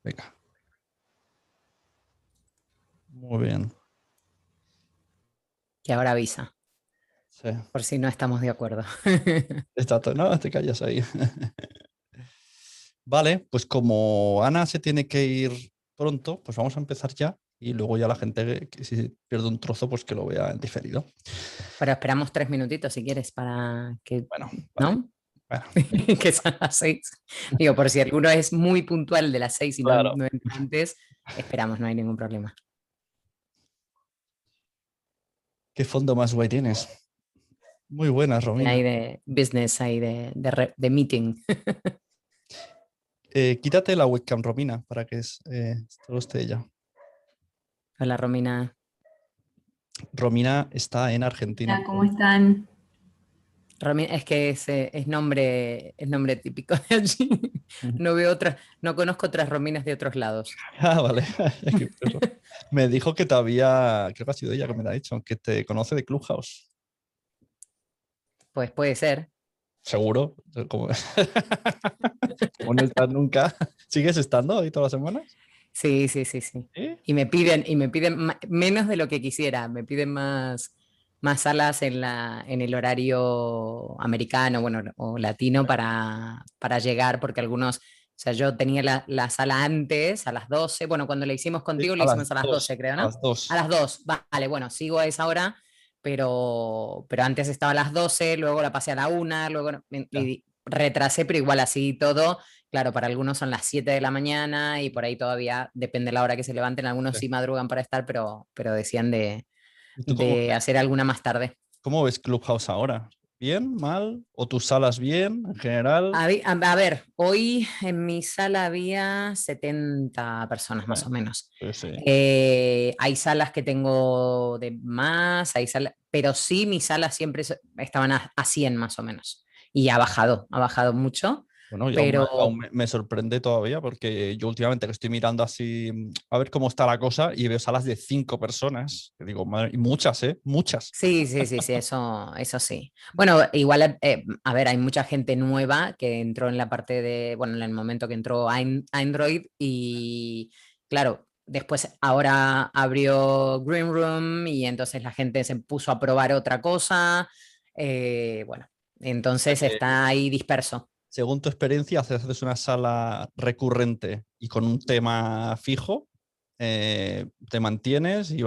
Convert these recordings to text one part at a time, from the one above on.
Venga. Muy bien. Que ahora avisa, Sí. por si no estamos de acuerdo. No, te callas ahí. Vale, pues como Ana se tiene que ir pronto, pues vamos a empezar ya y luego ya la gente que si pierde un trozo, pues que lo vea en diferido. Pero esperamos 3 minutitos si quieres para que, Bueno, vale. ¿no? Bueno, Que son las 6. Digo, por si alguno es muy puntual de las 6 y no, claro. no entra antes, esperamos, no hay ningún problema. ¿Qué fondo más guay tienes? Muy buenas, Romina. Ahí de business, ahí de meeting. Quítate la webcam, Romina, para que solo esté ella. Hola, Romina. Romina está en Argentina. Hola, ¿cómo están? Romina, es que es nombre típico de allí. No veo otras, no conozco otras Rominas de otros lados. Ah, vale. Qué curioso. Me dijo que creo que ha sido ella que me lo ha dicho, que te conoce de Clubhouse. Pues puede ser. Seguro. Como, como no estás nunca. ¿Sigues estando ahí todas las semanas? Sí, sí, sí, sí. ¿Sí? Y me piden menos de lo que quisiera. Me piden más salas en el horario americano, bueno, o latino para llegar, porque algunos, o sea, yo tenía la sala antes, a las 12. Bueno, cuando la hicimos Sí, contigo, la a las hicimos a las 2. 12, creo, A ¿no? las A 2. las 2, vale, bueno, sigo a esa hora, pero antes estaba a las 12, luego la pasé a la 1, luego Ya. y retrasé, pero igual así todo. Claro, para algunos son las 7 de la mañana y por ahí todavía depende de la hora que se levanten. Algunos Sí. sí madrugan para estar, pero decían ¿Y tú de hacer alguna más tarde. cómo ves Clubhouse ahora? ¿Bien? ¿Mal? ¿O tus salas bien en general? A ver, hoy en mi sala había 70 personas más o menos. Pues sí. Hay salas que tengo de más, pero sí mis salas siempre estaban a 100 más o menos. Y ha bajado mucho, Bueno, y pero aún me sorprende todavía porque yo últimamente que estoy mirando así a ver cómo está la cosa y veo salas de 5 personas. Que digo, madre, y muchas, ¿eh? Muchas. sí, sí, sí, sí, eso sí. Bueno, igual, a ver, hay mucha gente nueva que entró en la parte de, bueno, en el momento que entró Android y, claro, después ahora abrió Green Room y entonces la gente se puso a probar otra cosa. Bueno, entonces está ahí disperso. Según tu experiencia, haces una sala recurrente y con un tema fijo, te mantienes y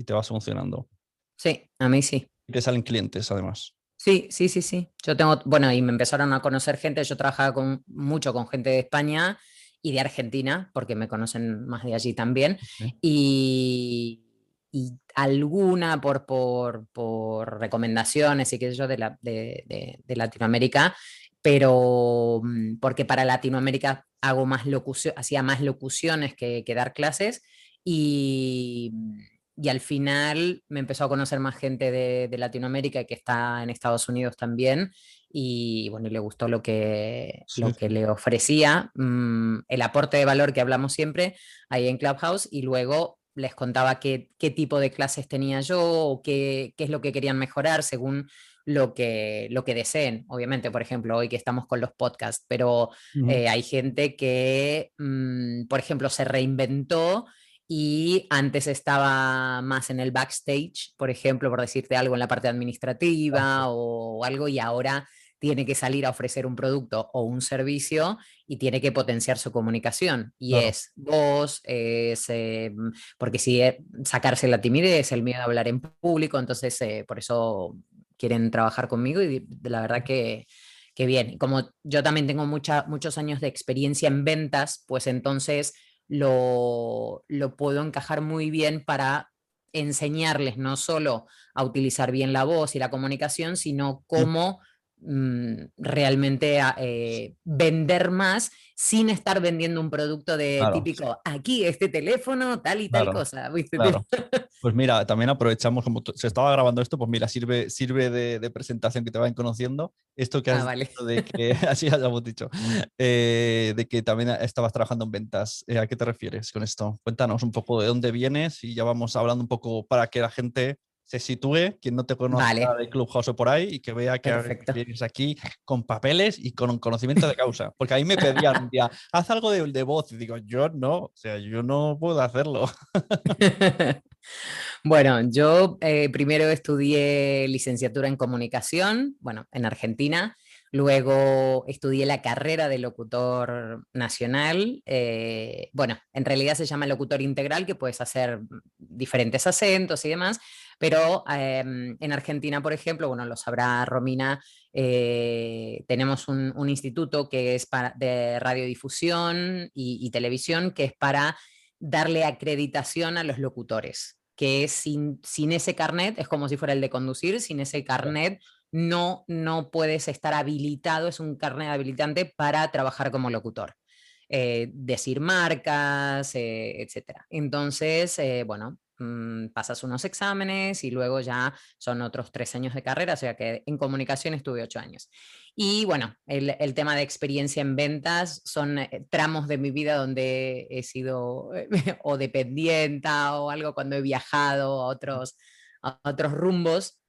te vas funcionando. Sí, a mí sí. Y te salen clientes, además. Sí, sí, sí, sí. Yo tengo, bueno, y me empezaron a conocer gente, yo trabajaba mucho con gente de España y de Argentina, porque me conocen más de allí también, Sí. y alguna por recomendaciones y qué sé yo de Latinoamérica, pero porque para Latinoamérica hago más locución, hacía más locuciones que dar clases y y al final me empezó a conocer más gente de Latinoamérica que está en Estados Unidos también. Y bueno, y le gustó Sí, lo que sí. le ofrecía, el aporte de valor que hablamos siempre ahí en Clubhouse. Y luego les contaba qué tipo de clases tenía yo o qué es lo que querían mejorar según lo que deseen. Obviamente, por ejemplo, hoy que estamos con los podcasts, pero Ujú. hay gente que, por ejemplo, se reinventó y antes estaba más en el backstage, por ejemplo, por decirte algo en la parte Ah, sí. administrativa o algo, y ahora tiene que salir a ofrecer un producto o un servicio y tiene que potenciar su comunicación. Y Claro. es voz, porque si sacarse la timidez, el miedo a hablar en público, entonces por eso quieren trabajar conmigo y la verdad que bien. Y como yo también tengo muchos años de experiencia en ventas, pues entonces lo puedo encajar muy bien para enseñarles no solo a utilizar bien la voz y la comunicación, sino Mm. cómo realmente vender más sin estar vendiendo un producto de Claro, típico, aquí este teléfono, tal y tal claro, cosa, ¿viste? claro. Pues mira, también aprovechamos, como se estaba grabando esto, pues mira, sirve de presentación que te vayan conociendo. Esto que Ah, has vale. dicho de que, así ya lo hemos dicho, de que también estabas trabajando en ventas. ¿A qué te refieres con esto? Cuéntanos un poco de dónde vienes y ya vamos hablando un poco para que la gente se sitúe, quien no te conozca Vale, de Clubhouse o por ahí, y que vea que perfecto. vienes aquí con papeles y con conocimiento de causa. Porque a mí me pedían un día, haz algo de voz. Y digo, yo no, o sea, yo no puedo hacerlo. Bueno, yo primero estudié licenciatura en comunicación, bueno, en Argentina. Luego estudié la carrera de locutor nacional. Bueno, en realidad se llama locutor integral, que puedes hacer diferentes acentos y demás. Pero en Argentina, por ejemplo, bueno, lo sabrá Romina, tenemos un instituto que es de radiodifusión y televisión, que es para darle acreditación a los locutores, que es sin ese carnet, es como si fuera el de conducir, sin ese carnet no puedes estar habilitado, es un carnet habilitante para trabajar como locutor. Decir marcas, etcétera. Entonces, bueno, pasas unos exámenes y luego ya son otros 3 años de carrera, o sea que en comunicación estuve 8 años. Y bueno, el tema de experiencia en ventas son tramos de mi vida donde he sido o dependienta o algo cuando he viajado a otros rumbos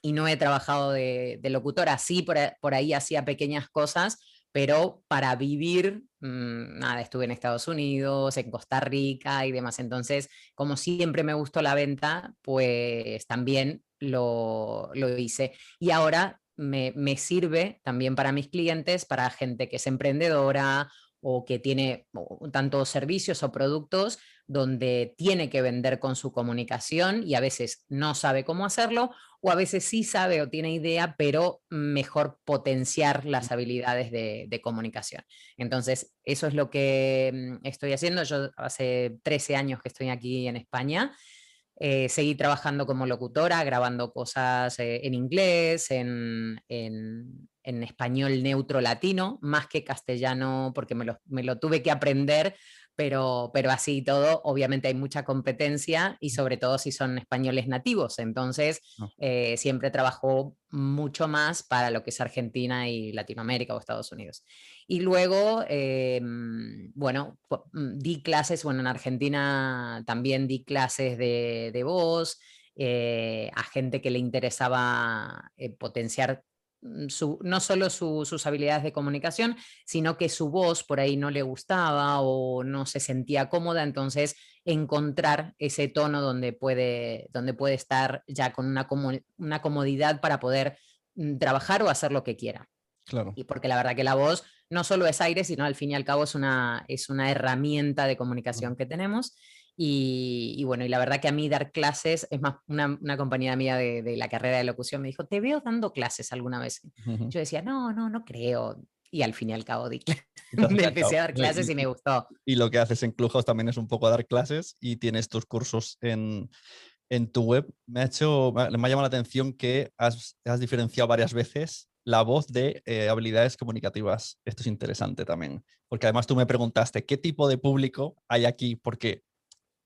y no he trabajado de locutora. Sí, por ahí hacía pequeñas cosas, pero para vivir, nada, estuve en Estados Unidos, en Costa Rica y demás. Entonces, como siempre me gustó la venta, pues también lo hice. Y ahora me sirve también para mis clientes, para gente que es emprendedora o que tiene tanto servicios o productos donde tiene que vender con su comunicación y a veces no sabe cómo hacerlo, o a veces sí sabe o tiene idea, pero mejor potenciar las habilidades de comunicación. Entonces, eso es lo que estoy haciendo. Yo hace 13 años que estoy aquí en España. Seguí trabajando como locutora, grabando cosas en inglés, en español neutro latino, más que castellano, porque me lo tuve que aprender, pero así y todo, obviamente hay mucha competencia y sobre todo si son españoles nativos. Entonces, No, siempre trabajo mucho más para lo que es Argentina y Latinoamérica o Estados Unidos. Y luego, bueno, di clases, bueno, en Argentina también di clases de voz a gente que le interesaba potenciar no solo sus habilidades de comunicación, sino que su voz por ahí no le gustaba o no se sentía cómoda, entonces encontrar ese tono donde puede estar ya con una comodidad para poder trabajar o hacer lo que quiera. claro. Y porque la verdad que la voz no solo es aire, sino al fin y al cabo es una herramienta de Ujú, comunicación que tenemos. Y bueno, y la verdad que a mí dar clases, es más, una compañera mía de la carrera de locución me dijo, te veo dando clases alguna vez. ujú. Yo decía, no creo. Y al fin y al cabo Y te has empecé enganchado. a dar clases y me gustó. Y lo que haces en Clubhouse también es un poco dar clases y tienes tus cursos en tu web. Me ha llamado la atención que has diferenciado varias veces la voz de habilidades comunicativas. Esto es interesante también, porque además tú me preguntaste qué tipo de público hay aquí, porque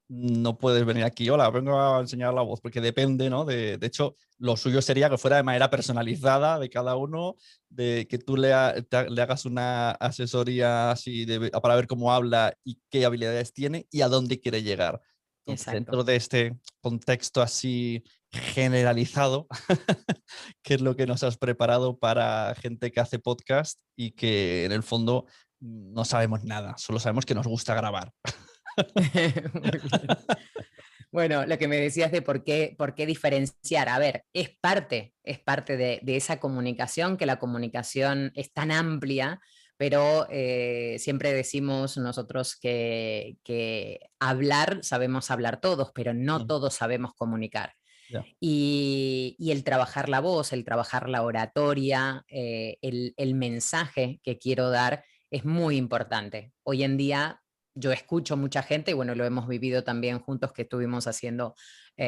no puedes venir aquí, hola, vengo a enseñar la voz, porque depende, ¿no? De hecho, lo suyo sería que fuera de manera personalizada de cada uno, de que tú le hagas una asesoría así para ver cómo habla y qué habilidades tiene y a dónde quiere llegar. Entonces, Exacto. dentro de este contexto así generalizado, ¿qué es lo que nos has preparado para gente que hace podcast y que en el fondo no sabemos nada, solo sabemos que nos gusta grabar? Muy bien. Bueno, lo que me decías de por qué diferenciar, a ver, es parte de esa comunicación, que la comunicación es tan amplia, pero siempre decimos nosotros que hablar, sabemos hablar todos, pero no Mm, todos sabemos comunicar. ya. Y el trabajar la voz, el trabajar la oratoria, el mensaje que quiero dar es muy importante. Hoy en día yo escucho mucha gente, y bueno, lo hemos vivido también juntos que estuvimos haciendo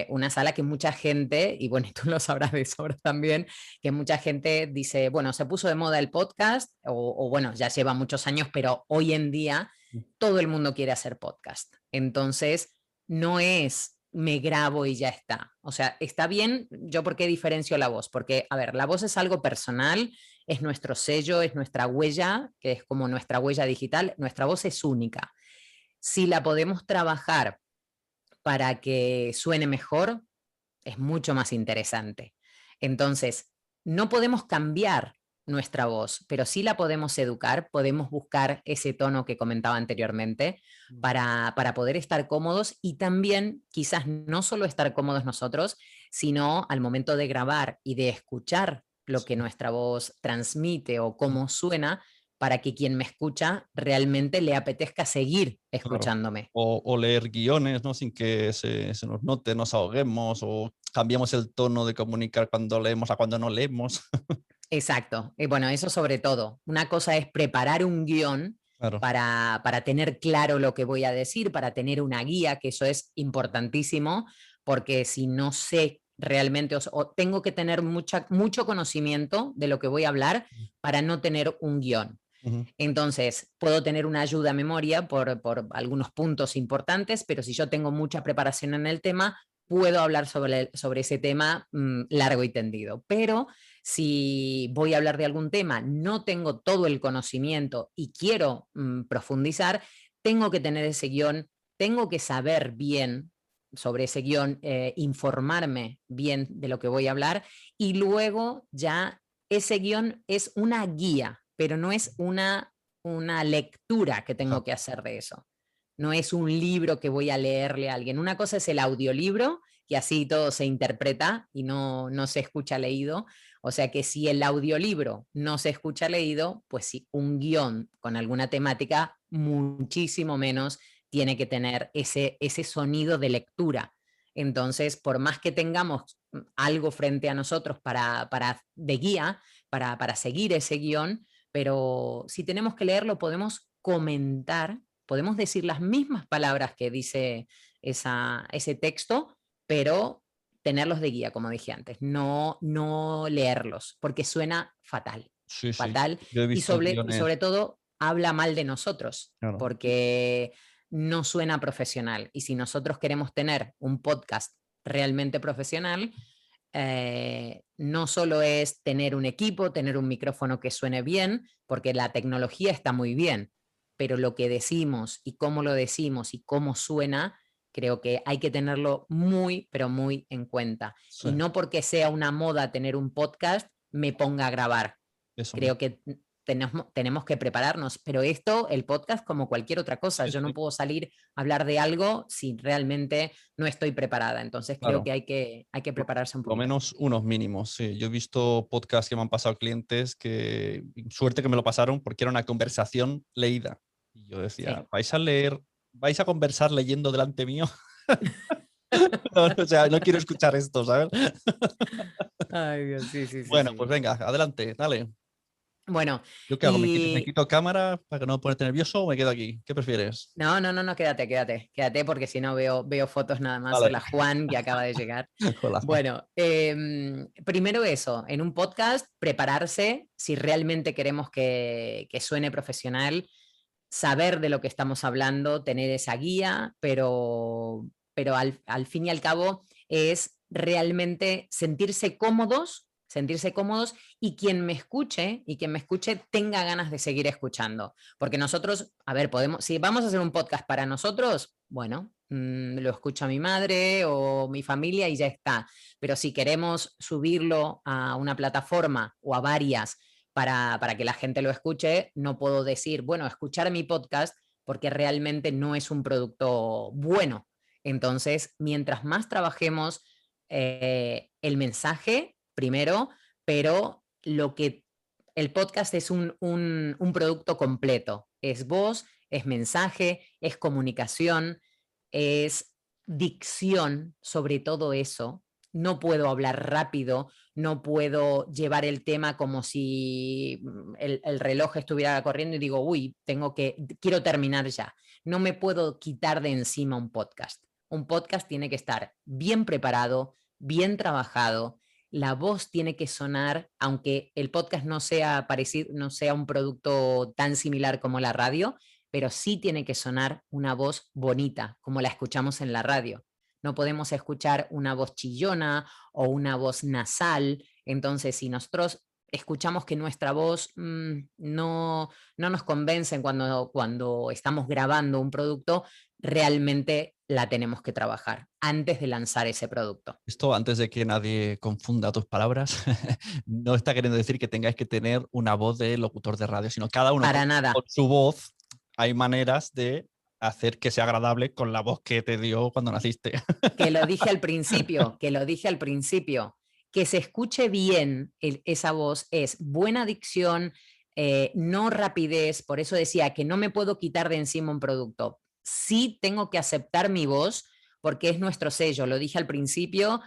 una sala que mucha gente, y bueno, tú lo sabrás de sobra también, que mucha gente dice, bueno, se puso de moda el podcast, o bueno, ya lleva muchos años, pero hoy en día todo el mundo quiere hacer podcast. Entonces, no es me grabo y ya está. O sea, está bien, yo por qué diferencio la voz, porque, a ver, la voz es algo personal, es nuestro sello, es nuestra huella, que es como nuestra huella digital, nuestra voz es única. Si la podemos trabajar para que suene mejor, es mucho más interesante. Entonces, no podemos cambiar nuestra voz, pero sí la podemos educar, podemos buscar ese tono que comentaba anteriormente para poder estar cómodos y también quizás no solo estar cómodos nosotros, sino al momento de grabar y de escuchar lo que nuestra voz transmite o cómo suena, para que quien me escucha realmente le apetezca seguir Claro. escuchándome. O leer guiones, ¿no? Sin que se nos note, nos ahoguemos o cambiamos el tono de comunicar cuando leemos a cuando no leemos. Exacto. Y bueno, eso sobre todo. Una cosa es preparar un guión Claro. para tener claro lo que voy a decir, para tener una guía, que eso es importantísimo, porque si no sé realmente, o tengo que tener mucho conocimiento de lo que voy a hablar para no tener un guión. Ujú. Entonces, puedo tener una ayuda a memoria por algunos puntos importantes, pero si yo tengo mucha preparación en el tema, puedo hablar sobre ese tema largo y tendido. Pero si voy a hablar de algún tema, no tengo todo el conocimiento y quiero profundizar, tengo que tener ese guión, tengo que saber bien sobre ese guión, informarme bien de lo que voy a hablar y luego ya ese guión es una guía, pero no es una lectura que tengo que hacer de eso. No es un libro que voy a leerle a alguien. Una cosa es el audiolibro, que así todo se interpreta y no se escucha leído. O sea que si el audiolibro no se escucha leído, pues sí, un guión con alguna temática muchísimo menos tiene que tener ese sonido de lectura. Entonces, por más que tengamos algo frente a nosotros de guía, para seguir ese guión, pero si tenemos que leerlo, podemos comentar, podemos decir las mismas palabras que dice ese texto, pero tenerlos de guía, como dije antes, no leerlos, porque suena fatal, Sí, sí. fatal, Yo he y visto guiones. sobre todo habla mal de nosotros, Claro. porque no suena profesional. Y si nosotros queremos tener un podcast realmente profesional, no solo es tener un equipo, tener un micrófono que suene bien, porque la tecnología está muy bien, pero lo que decimos y cómo lo decimos y cómo suena, creo que hay que tenerlo muy, pero muy en cuenta. Sí, Y no porque sea una moda tener un podcast, me ponga a grabar. eso mismo. Creo que tenemos que prepararnos, pero esto, el podcast, como cualquier otra cosa, Sí, yo no sí, puedo salir a hablar de algo si realmente no estoy preparada. Entonces creo claro. que hay que prepararse un Por lo poquito. menos unos mínimos, sí. Yo he visto podcasts que me han pasado clientes que, suerte que me lo pasaron porque era una conversación leída. Y yo decía, Sí. ¿vais a leer, vais a conversar leyendo delante mío? No, o sea, no quiero escuchar esto, ¿sabes? Ay, Dios, sí, sí, sí, Bueno, pues sí. venga, adelante, dale. Bueno, ¿Yo qué hago? ¿Me y quito cámara para que no ponerte nervioso o me quedo aquí? ¿Qué prefieres? no, quédate, porque si no veo fotos nada más. Vale. Hola, Juan, que acaba de llegar. Hola, Juan. Bueno, primero eso, en un podcast, prepararse, si realmente queremos que suene profesional, saber de lo que estamos hablando, tener esa guía, pero al fin y al cabo es realmente sentirse cómodos y quien me escuche tenga ganas de seguir escuchando. Porque nosotros, a ver, si vamos a hacer un podcast para nosotros, bueno, lo escucha mi madre o mi familia y ya está. Pero si queremos subirlo a una plataforma o a varias para que la gente lo escuche, no puedo decir, bueno, escuchar mi podcast porque realmente no es un producto bueno. Entonces, mientras más trabajemos el mensaje, primero, pero el podcast es un producto completo. Es voz, es mensaje, es comunicación, es dicción, sobre todo eso. No puedo hablar rápido, no puedo llevar el tema como si el reloj estuviera corriendo y digo, uy, quiero terminar ya. No me puedo quitar de encima un podcast. Un podcast tiene que estar bien preparado, bien trabajado, la voz tiene que sonar, aunque el podcast no sea parecido, no sea un producto tan similar como la radio, pero sí tiene que sonar una voz bonita, como la escuchamos en la radio. No podemos escuchar una voz chillona o una voz nasal. Entonces, si nosotros escuchamos que nuestra voz no nos convence cuando estamos grabando un producto, realmente la tenemos que trabajar antes de lanzar ese producto. Esto, antes de que nadie confunda tus palabras, no está queriendo decir que tengáis que tener una voz de locutor de radio, sino cada uno Para con nada. su voz. Hay maneras de hacer que sea agradable con la voz que te dio cuando naciste. Que lo dije al principio, que se escuche bien esa voz es buena dicción, no rapidez, por eso decía que no me puedo quitar de encima un producto. Sí tengo que aceptar mi voz porque es nuestro sello, lo dije al principio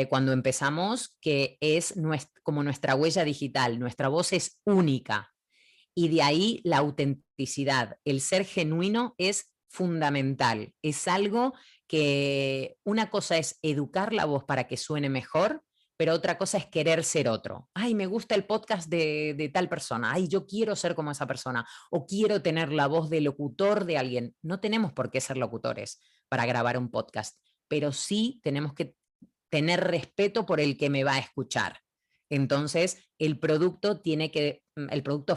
cuando empezamos, que es como nuestra huella digital, nuestra voz es única y de ahí la autenticidad, el ser genuino es fundamental, es algo que una cosa es educar la voz para que suene mejor, pero otra cosa es querer ser otro. Ay, me gusta el podcast de tal persona, ay, yo quiero ser como esa persona, o quiero tener la voz de locutor de alguien. No tenemos por qué ser locutores para grabar un podcast, pero sí tenemos que tener respeto por el que me va a escuchar. Entonces, el producto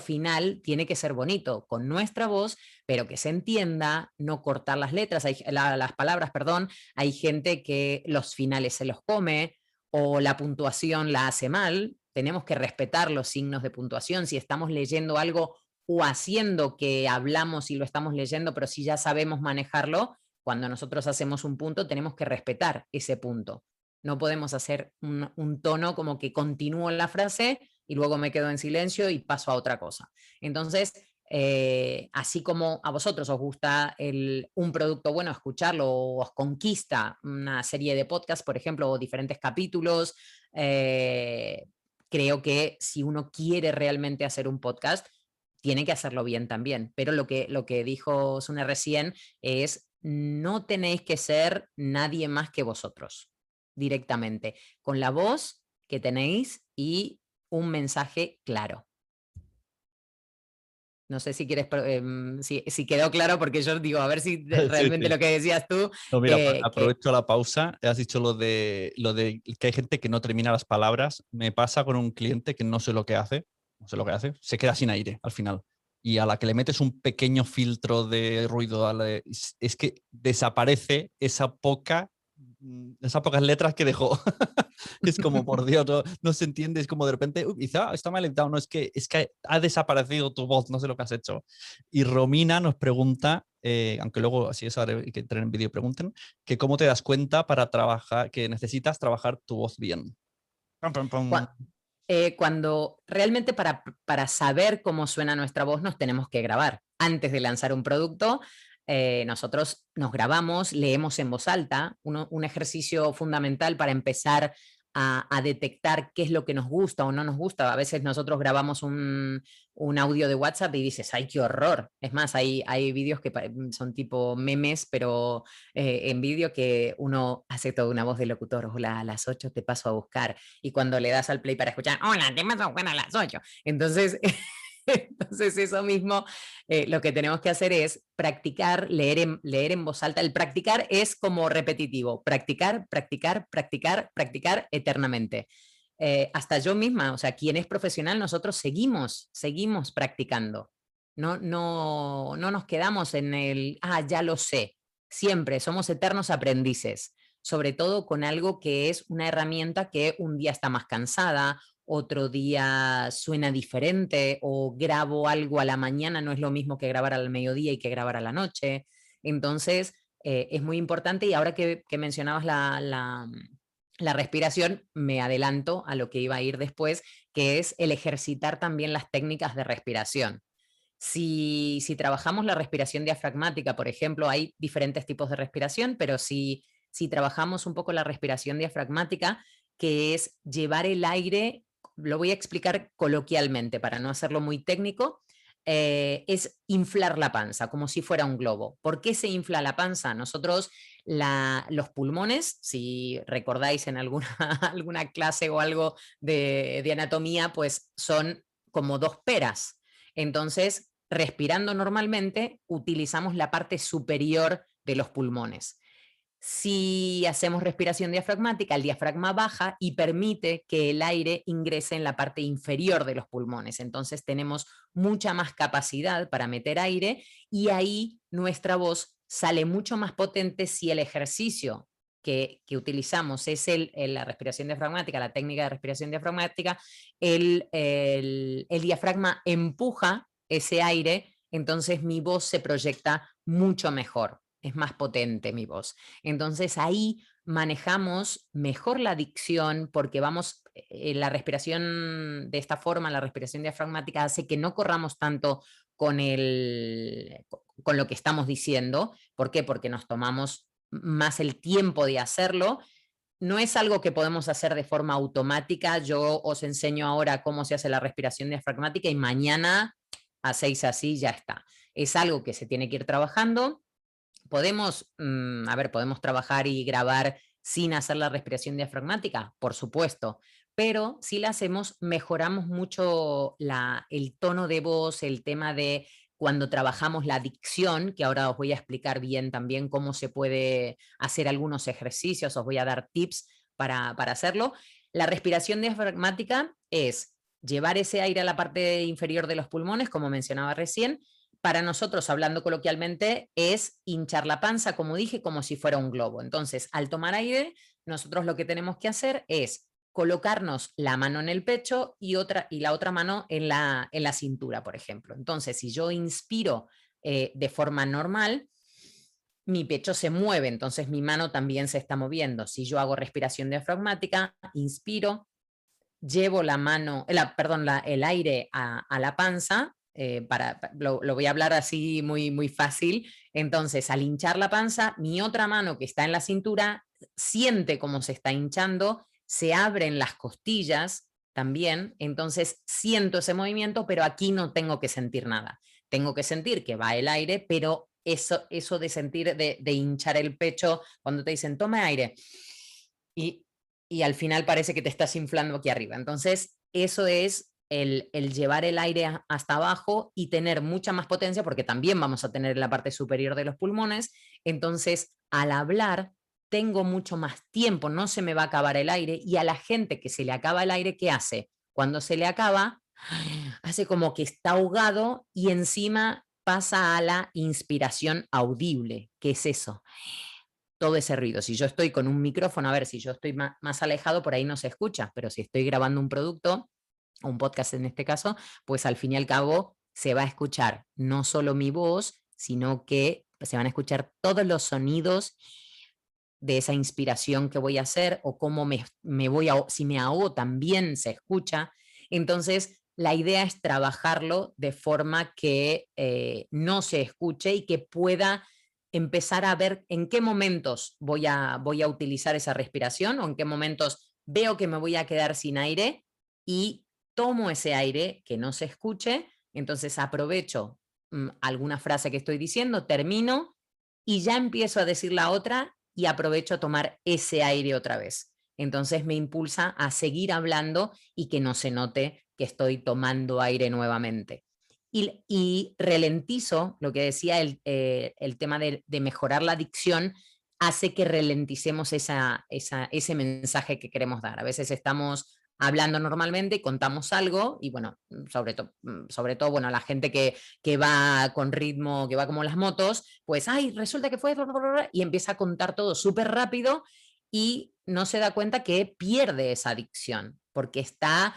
final tiene que ser bonito, con nuestra voz, pero que se entienda, no cortar las letras, las palabras, perdón. Hay gente que los finales se los come o la puntuación la hace mal. Tenemos que respetar los signos de puntuación. Si estamos leyendo algo o haciendo que hablamos y lo estamos leyendo, pero si ya sabemos manejarlo, cuando nosotros hacemos un punto, tenemos que respetar ese punto. No podemos hacer un tono como que continúo la frase y luego me quedo en silencio y paso a otra cosa. Entonces, así como a vosotros os gusta un producto bueno, escucharlo, o os conquista una serie de podcasts, por ejemplo, o diferentes capítulos, creo que si uno quiere realmente hacer un podcast, tiene que hacerlo bien también. Pero lo que dijo Sune recién es, no tenéis que ser nadie más que vosotros directamente, con la voz que tenéis y un mensaje claro. No sé si quieres, si quedó claro, porque yo digo, a ver si Sí, realmente sí. lo que decías tú, No, mira, que aprovecho la pausa. Has dicho lo de que hay gente que no termina las palabras. Me pasa con un cliente que no sé lo que hace, se queda sin aire al final. Y a la que le metes un pequeño filtro de ruido, es que desaparece esas pocas letras que dejó. Es como, por Dios, no se entiende, es como de repente, quizá está mal editado, no, es que ha desaparecido tu voz, no sé lo que has hecho. Y Romina nos pregunta, aunque luego así es, ahora hay que entrar en vídeo y pregunten, que cómo te das cuenta para trabajar, que necesitas trabajar tu voz bien. Pam, pam, pam. cuando realmente para saber cómo suena nuestra voz nos tenemos que grabar. Antes de lanzar un producto, nosotros nos grabamos, leemos en voz alta, un ejercicio fundamental para empezar a detectar qué es lo que nos gusta o no nos gusta. A veces nosotros grabamos un audio de WhatsApp y dices, ¡ay, qué horror! Es más, hay vídeos que son tipo memes, pero en vídeo que uno hace toda una voz de locutor, hola, a las 8 te paso a buscar, y cuando le das al play para escuchar, hola, te paso a buscar a las 8. Entonces, entonces eso mismo, lo que tenemos que hacer es practicar, leer en voz alta. El practicar es como repetitivo, practicar, practicar, practicar, practicar eternamente. Hasta yo misma, o sea, quien es profesional, nosotros seguimos practicando. No nos quedamos en ya lo sé. Siempre somos eternos aprendices, sobre todo con algo que es una herramienta que un día está más cansada, otro día suena diferente, o grabo algo a la mañana, no es lo mismo que grabar al mediodía y que grabar a la noche. Entonces, es muy importante, y ahora que mencionabas la respiración, me adelanto a lo que iba a ir después, que es el ejercitar también las técnicas de respiración. Si trabajamos la respiración diafragmática, por ejemplo, hay diferentes tipos de respiración, pero si trabajamos un poco la respiración diafragmática, que es llevar el aire, lo voy a explicar coloquialmente para no hacerlo muy técnico, es inflar la panza, como si fuera un globo. ¿Por qué se infla la panza? Nosotros, los pulmones, si recordáis en alguna, alguna clase o algo de anatomía, pues son como dos peras. Entonces, respirando normalmente, utilizamos la parte superior de los pulmones. Si hacemos respiración diafragmática, el diafragma baja y permite que el aire ingrese en la parte inferior de los pulmones. Entonces tenemos mucha más capacidad para meter aire y ahí nuestra voz sale mucho más potente si el ejercicio que utilizamos es la respiración diafragmática, la técnica de respiración diafragmática, el diafragma empuja ese aire, entonces mi voz se proyecta mucho mejor, es más potente mi voz. Entonces ahí manejamos mejor la dicción porque vamos, la respiración de esta forma, la respiración diafragmática hace que no corramos tanto con lo que estamos diciendo. ¿Por qué? Porque nos tomamos más el tiempo de hacerlo. No es algo que podemos hacer de forma automática. Yo os enseño ahora cómo se hace la respiración diafragmática y mañana hacéis así, ya está. Es algo que se tiene que ir trabajando. Podemos, podemos trabajar y grabar sin hacer la respiración diafragmática, por supuesto, pero si la hacemos, mejoramos mucho el tono de voz, el tema de cuando trabajamos la dicción, que ahora os voy a explicar bien también cómo se puede hacer algunos ejercicios, os voy a dar tips para hacerlo. La respiración diafragmática es llevar ese aire a la parte inferior de los pulmones, como mencionaba recién. Para nosotros, hablando coloquialmente, es hinchar la panza, como dije, como si fuera un globo. Entonces, al tomar aire, nosotros lo que tenemos que hacer es colocarnos la mano en el pecho y la otra mano en la cintura, por ejemplo. Entonces, si yo inspiro de forma normal, mi pecho se mueve, entonces mi mano también se está moviendo. Si yo hago respiración diafragmática, inspiro, llevo la mano, el aire a la panza, lo voy a hablar así muy, muy fácil. Entonces, al hinchar la panza, mi otra mano que está en la cintura siente cómo se está hinchando, se abren las costillas también, entonces siento ese movimiento, pero aquí no tengo que sentir nada. Tengo que sentir que va el aire, pero eso de sentir, de hinchar el pecho, cuando te dicen, toma aire, y y al final parece que te estás inflando aquí arriba. Entonces, eso es el llevar el aire hasta abajo y tener mucha más potencia, porque también vamos a tener la parte superior de los pulmones. Entonces, al hablar, tengo mucho más tiempo, no se me va a acabar el aire. Y a la gente que se le acaba el aire, ¿qué hace? Cuando se le acaba, hace como que está ahogado y encima pasa a la inspiración audible. ¿Qué es eso? Todo ese ruido. Si yo estoy con un micrófono, a ver, si yo estoy más alejado, por ahí no se escucha, pero si estoy grabando un producto, un podcast en este caso, pues al fin y al cabo se va a escuchar no solo mi voz, sino que se van a escuchar todos los sonidos de esa inspiración que voy a hacer o cómo me voy a, si me ahogo también se escucha. Entonces, la idea es trabajarlo de forma que no se escuche y que pueda empezar a ver en qué momentos voy a utilizar esa respiración o en qué momentos veo que me voy a quedar sin aire y tomo ese aire que no se escuche, entonces aprovecho alguna frase que estoy diciendo, termino y ya empiezo a decir la otra y aprovecho a tomar ese aire otra vez. Entonces me impulsa a seguir hablando y que no se note que estoy tomando aire nuevamente. Y ralentizo, lo que decía el tema de mejorar la dicción, hace que ralenticemos ese mensaje que queremos dar. A veces estamos hablando normalmente y contamos algo y bueno, sobre todo bueno, la gente que va con ritmo, que va como las motos, pues, ay, resulta que fue y empieza a contar todo súper rápido y no se da cuenta que pierde esa dicción, porque está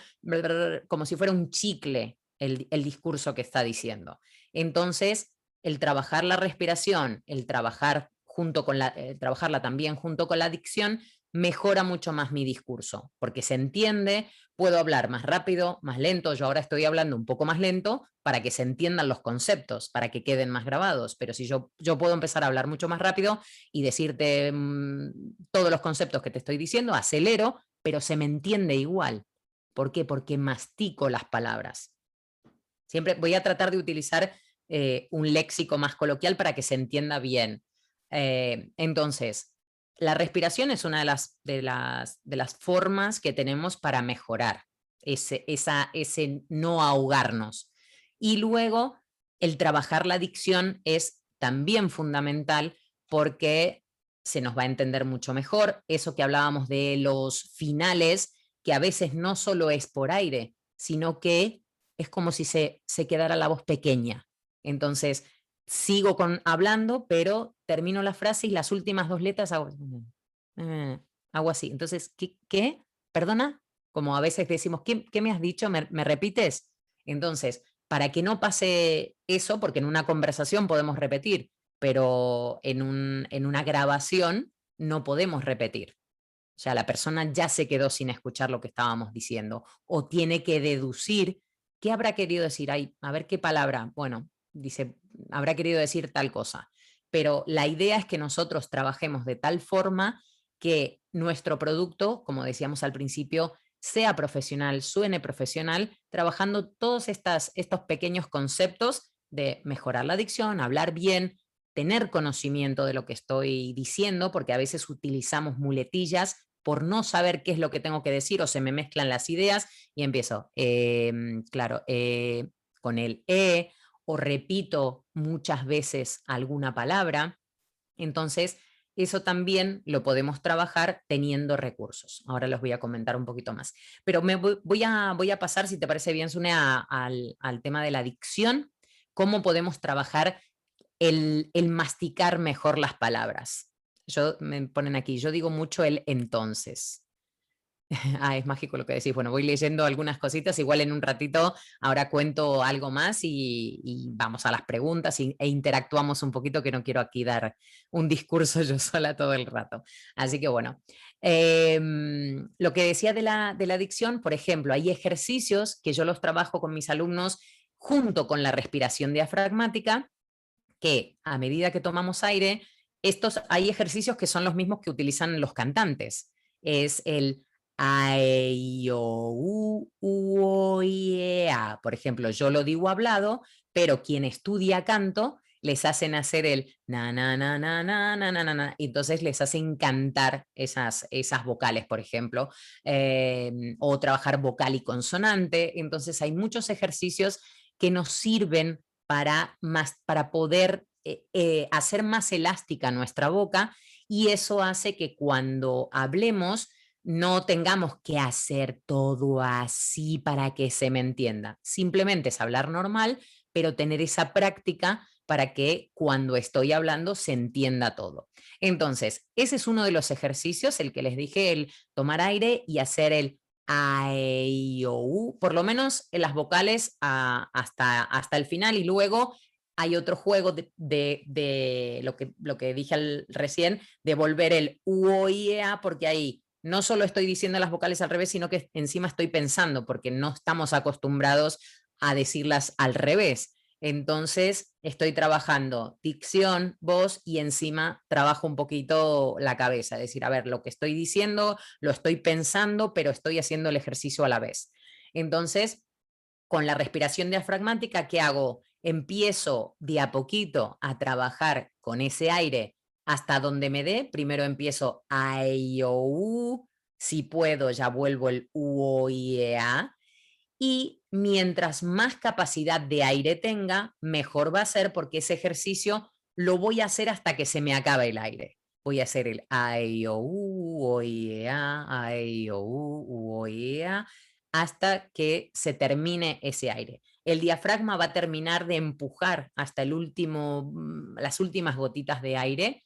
como si fuera un chicle el discurso que está diciendo. Entonces, el trabajar la respiración, el trabajar trabajarla también junto con la dicción, mejora mucho más mi discurso, porque se entiende, puedo hablar más rápido, más lento. Yo ahora estoy hablando un poco más lento para que se entiendan los conceptos, para que queden más grabados, pero si yo puedo empezar a hablar mucho más rápido y decirte todos los conceptos que te estoy diciendo, acelero, pero se me entiende igual. ¿Por qué? Porque mastico las palabras. Siempre voy a tratar de utilizar un léxico más coloquial para que se entienda bien. Entonces, la respiración es una de las formas que tenemos para mejorar ese no ahogarnos. Y luego, el trabajar la dicción es también fundamental porque se nos va a entender mucho mejor. Eso que hablábamos de los finales, que a veces no solo es por aire, sino que es como si se quedara la voz pequeña. Entonces, sigo hablando, pero termino la frase y las últimas 2 letras hago así. Entonces, ¿qué? ¿Perdona? Como a veces decimos, ¿qué me has dicho? ¿Me repites? Entonces, para que no pase eso, porque en una conversación podemos repetir, pero en una grabación no podemos repetir. O sea, la persona ya se quedó sin escuchar lo que estábamos diciendo o tiene que deducir qué habrá querido decir. Ay, a ver qué palabra. Bueno, dice, habrá querido decir tal cosa. Pero la idea es que nosotros trabajemos de tal forma que nuestro producto, como decíamos al principio, sea profesional, suene profesional, trabajando todos estos pequeños conceptos de mejorar la dicción, hablar bien, tener conocimiento de lo que estoy diciendo, porque a veces utilizamos muletillas por no saber qué es lo que tengo que decir o se me mezclan las ideas y empiezo, claro, con el o repito muchas veces alguna palabra. Entonces, eso también lo podemos trabajar teniendo recursos. Ahora los voy a comentar un poquito más. Pero voy a pasar, si te parece bien, Sune, al tema de la dicción. ¿Cómo podemos trabajar el masticar mejor las palabras? Me ponen aquí, yo digo mucho el entonces. Ah, es mágico lo que decís. Bueno, voy leyendo algunas cositas, igual en un ratito ahora cuento algo más y vamos a las preguntas e interactuamos un poquito, que no quiero aquí dar un discurso yo sola todo el rato. Así que bueno, lo que decía de la dicción, por ejemplo, hay ejercicios que yo los trabajo con mis alumnos junto con la respiración diafragmática, que a medida que tomamos aire, hay ejercicios que son los mismos que utilizan los cantantes. Es el a, e, I, o, u, I, E, A. Por ejemplo, yo lo digo hablado, pero quien estudia canto les hacen hacer el na, na, na, na, na, na, na, na, na. Y entonces les hacen cantar esas vocales, por ejemplo, o trabajar vocal y consonante. Entonces hay muchos ejercicios que nos sirven para poder hacer más elástica nuestra boca, y eso hace que cuando hablemos no tengamos que hacer todo así para que se me entienda. Simplemente es hablar normal, pero tener esa práctica para que cuando estoy hablando se entienda todo. Entonces, ese es uno de los ejercicios, el que les dije, el tomar aire y hacer el a, e, I, o, u, por lo menos en las vocales hasta el final, y luego hay otro juego de lo que dije recién, de volver el u, o, i, e, a, porque ahí no solo estoy diciendo las vocales al revés, sino que encima estoy pensando, porque no estamos acostumbrados a decirlas al revés. Entonces estoy trabajando dicción, voz y encima trabajo un poquito la cabeza, es decir, a ver, lo que estoy diciendo lo estoy pensando, pero estoy haciendo el ejercicio a la vez. Entonces, con la respiración diafragmática, ¿qué hago? Empiezo de a poquito a trabajar con ese aire hasta donde me dé. Primero empiezo a, I, o, u. Si puedo, ya vuelvo el u, o, i, e, a. Y mientras más capacidad de aire tenga, mejor va a ser, porque ese ejercicio lo voy a hacer hasta que se me acabe el aire. Voy a hacer el a, I, o, i, e, a, I, o, u, o, i, e, a, hasta que se termine ese aire. El diafragma va a terminar de empujar hasta las últimas gotitas de aire.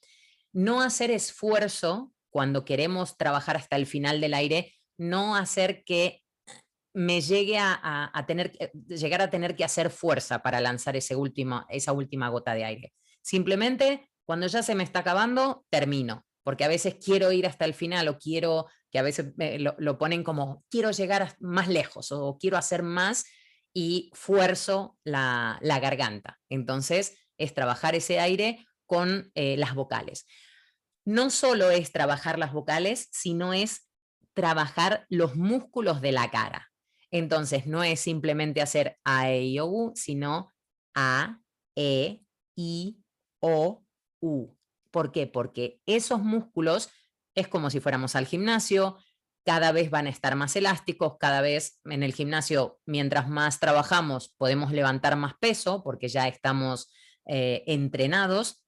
No hacer esfuerzo cuando queremos trabajar hasta el final del aire, no hacer que me llegue llegar a tener que hacer fuerza para lanzar esa última gota de aire. Simplemente, cuando ya se me está acabando, termino, porque a veces quiero ir hasta el final, o quiero, que a veces lo ponen como, quiero llegar más lejos o quiero hacer más, y fuerzo la garganta. Entonces, es trabajar ese aire con las vocales. No solo es trabajar las vocales, sino es trabajar los músculos de la cara. Entonces, no es simplemente hacer a, e, i, o, u, sino a, e, i, o, u. ¿Por qué? Porque esos músculos es como si fuéramos al gimnasio, cada vez van a estar más elásticos, cada vez en el gimnasio, mientras más trabajamos, podemos levantar más peso porque ya estamos entrenados.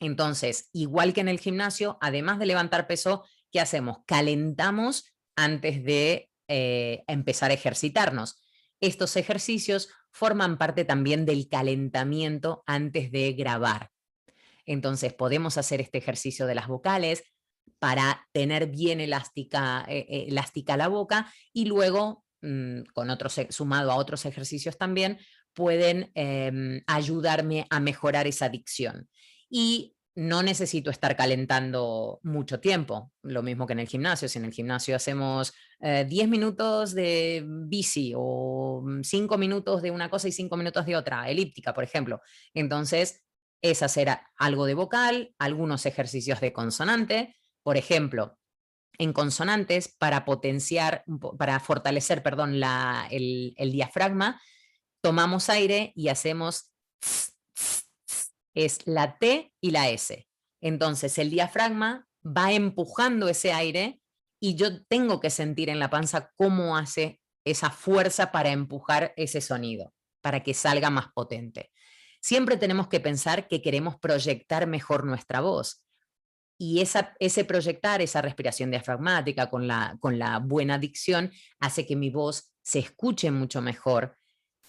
Entonces, igual que en el gimnasio, además de levantar peso, ¿qué hacemos? Calentamos antes de empezar a ejercitarnos. Estos ejercicios forman parte también del calentamiento antes de grabar. Entonces, podemos hacer este ejercicio de las vocales para tener bien elástica la boca, y luego, sumado a otros ejercicios también, pueden ayudarme a mejorar esa dicción. Y no necesito estar calentando mucho tiempo, lo mismo que en el gimnasio. Si en el gimnasio hacemos 10 minutos de bici o 5 minutos de una cosa y 5 minutos de otra, elíptica, por ejemplo, entonces es hacer algo de vocal, algunos ejercicios de consonante. Por ejemplo, en consonantes, para fortalecer, perdón, el diafragma, tomamos aire y hacemos tss, tss, tss. Es la T y la S. Entonces el diafragma va empujando ese aire y yo tengo que sentir en la panza cómo hace esa fuerza para empujar ese sonido, para que salga más potente. Siempre tenemos que pensar que queremos proyectar mejor nuestra voz. Y ese proyectar, esa respiración diafragmática con la buena dicción, hace que mi voz se escuche mucho mejor.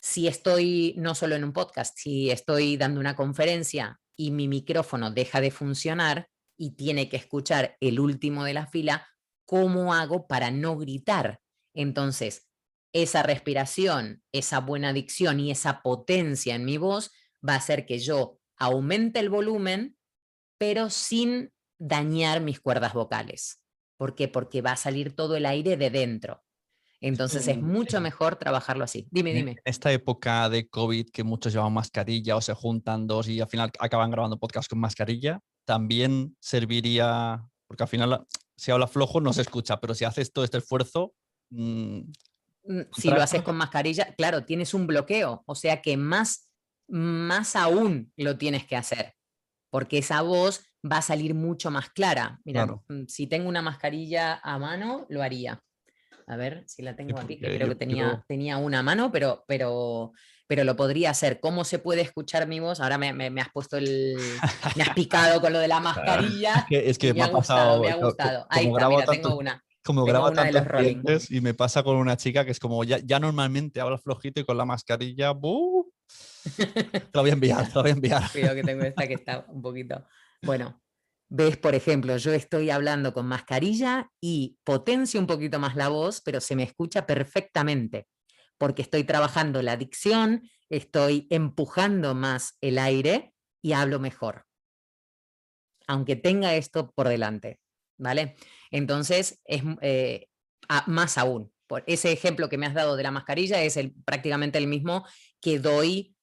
Si estoy no solo en un podcast, si estoy dando una conferencia y mi micrófono deja de funcionar y tiene que escuchar el último de la fila, ¿cómo hago para no gritar? Entonces, esa respiración, esa buena dicción y esa potencia en mi voz va a hacer que yo aumente el volumen, pero sin dañar mis cuerdas vocales. ¿Por qué? Porque va a salir todo el aire de dentro. Entonces es mucho mejor trabajarlo así. Dime. En esta época de COVID, que muchos llevan mascarilla o se juntan dos y al final acaban grabando podcast con mascarilla, también serviría, porque al final si habla flojo no se escucha, pero si haces todo este esfuerzo... Si lo haces con mascarilla, claro, tienes un bloqueo, o sea que más aún lo tienes que hacer, porque esa voz va a salir mucho más clara. Mira, Claro. Si tengo una mascarilla a mano, lo haría. A ver si la tengo aquí, que creo que tenía una a mano, pero lo podría hacer. ¿Cómo se puede escuchar mi voz? Ahora me has puesto me has picado con lo de la mascarilla. Es que y me ha gustado, pasado, me ha gustado. Ahí como está, grabo mira, tantos, tengo una. como Tengo grabo una de tantos los Rolling. clientes y me pasa con una chica que es como ya normalmente habla flojito y con la mascarilla, te lo voy a enviar, te lo voy a enviar. Cuidado que tengo esta que está un poquito. Bueno, ves, por ejemplo, yo estoy hablando con mascarilla y potencio un poquito más la voz, pero se me escucha perfectamente, porque estoy trabajando la dicción, estoy empujando más el aire y hablo mejor, aunque tenga esto por delante, ¿vale? Entonces, es más aún. Por ese ejemplo que me has dado de la mascarilla es prácticamente el mismo que doy,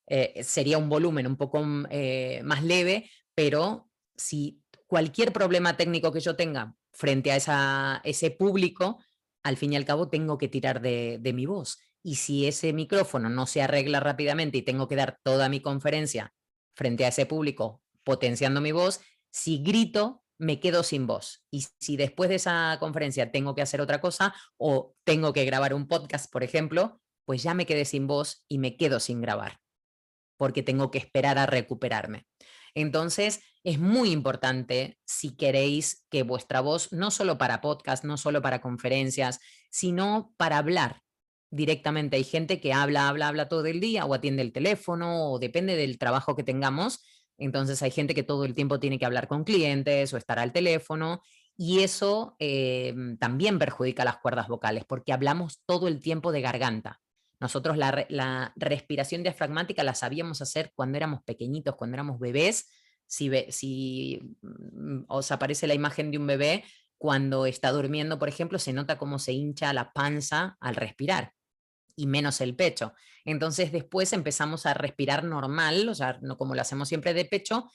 sería un volumen un poco más leve, pero si cualquier problema técnico que yo tenga frente a ese público, al fin y al cabo tengo que tirar de mi voz. Y si ese micrófono no se arregla rápidamente y tengo que dar toda mi conferencia frente a ese público potenciando mi voz, si grito, me quedo sin voz. Y si después de esa conferencia tengo que hacer otra cosa o tengo que grabar un podcast, por ejemplo, pues ya me quedé sin voz y me quedo sin grabar, porque tengo que esperar a recuperarme. Entonces, es muy importante si queréis que vuestra voz, no solo para podcast, no solo para conferencias, sino para hablar directamente. Hay gente que habla todo el día o atiende el teléfono o depende del trabajo que tengamos. Entonces hay gente que todo el tiempo tiene que hablar con clientes o estar al teléfono, y eso también perjudica las cuerdas vocales porque hablamos todo el tiempo de garganta. Nosotros la respiración diafragmática la sabíamos hacer cuando éramos pequeñitos, cuando éramos bebés. Si os aparece la imagen de un bebé cuando está durmiendo, por ejemplo, se nota cómo se hincha la panza al respirar y menos el pecho. Entonces después empezamos a respirar normal, o sea, no como lo hacemos siempre de pecho,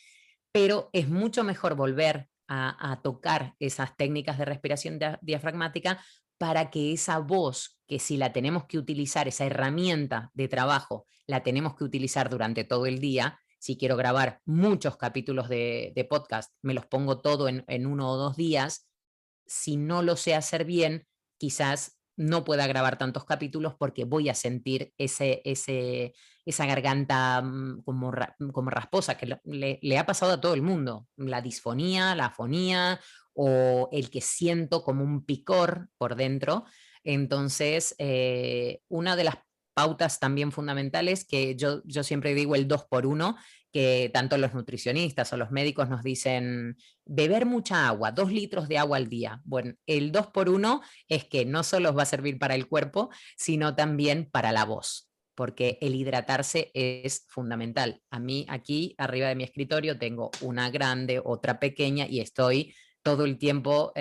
pero es mucho mejor volver a tocar esas técnicas de respiración diafragmática para que esa voz, que si la tenemos que utilizar, esa herramienta de trabajo, la tenemos que utilizar durante todo el día. Si quiero grabar muchos capítulos de podcast, me los pongo todo en 1 o 2 días. Si no lo sé hacer bien, quizás no pueda grabar tantos capítulos porque voy a sentir esa garganta como rasposa, que le ha pasado a todo el mundo, la disfonía, la afonía o el que siento como un picor por dentro. Entonces, una de las pautas también fundamentales que yo siempre digo el 2 por 1, que tanto los nutricionistas o los médicos nos dicen beber mucha agua, 2 litros de agua al día. Bueno, el 2 por 1 es que no solo os va a servir para el cuerpo, sino también para la voz, porque el hidratarse es fundamental. A mí aquí arriba de mi escritorio tengo una grande, otra pequeña y estoy todo el tiempo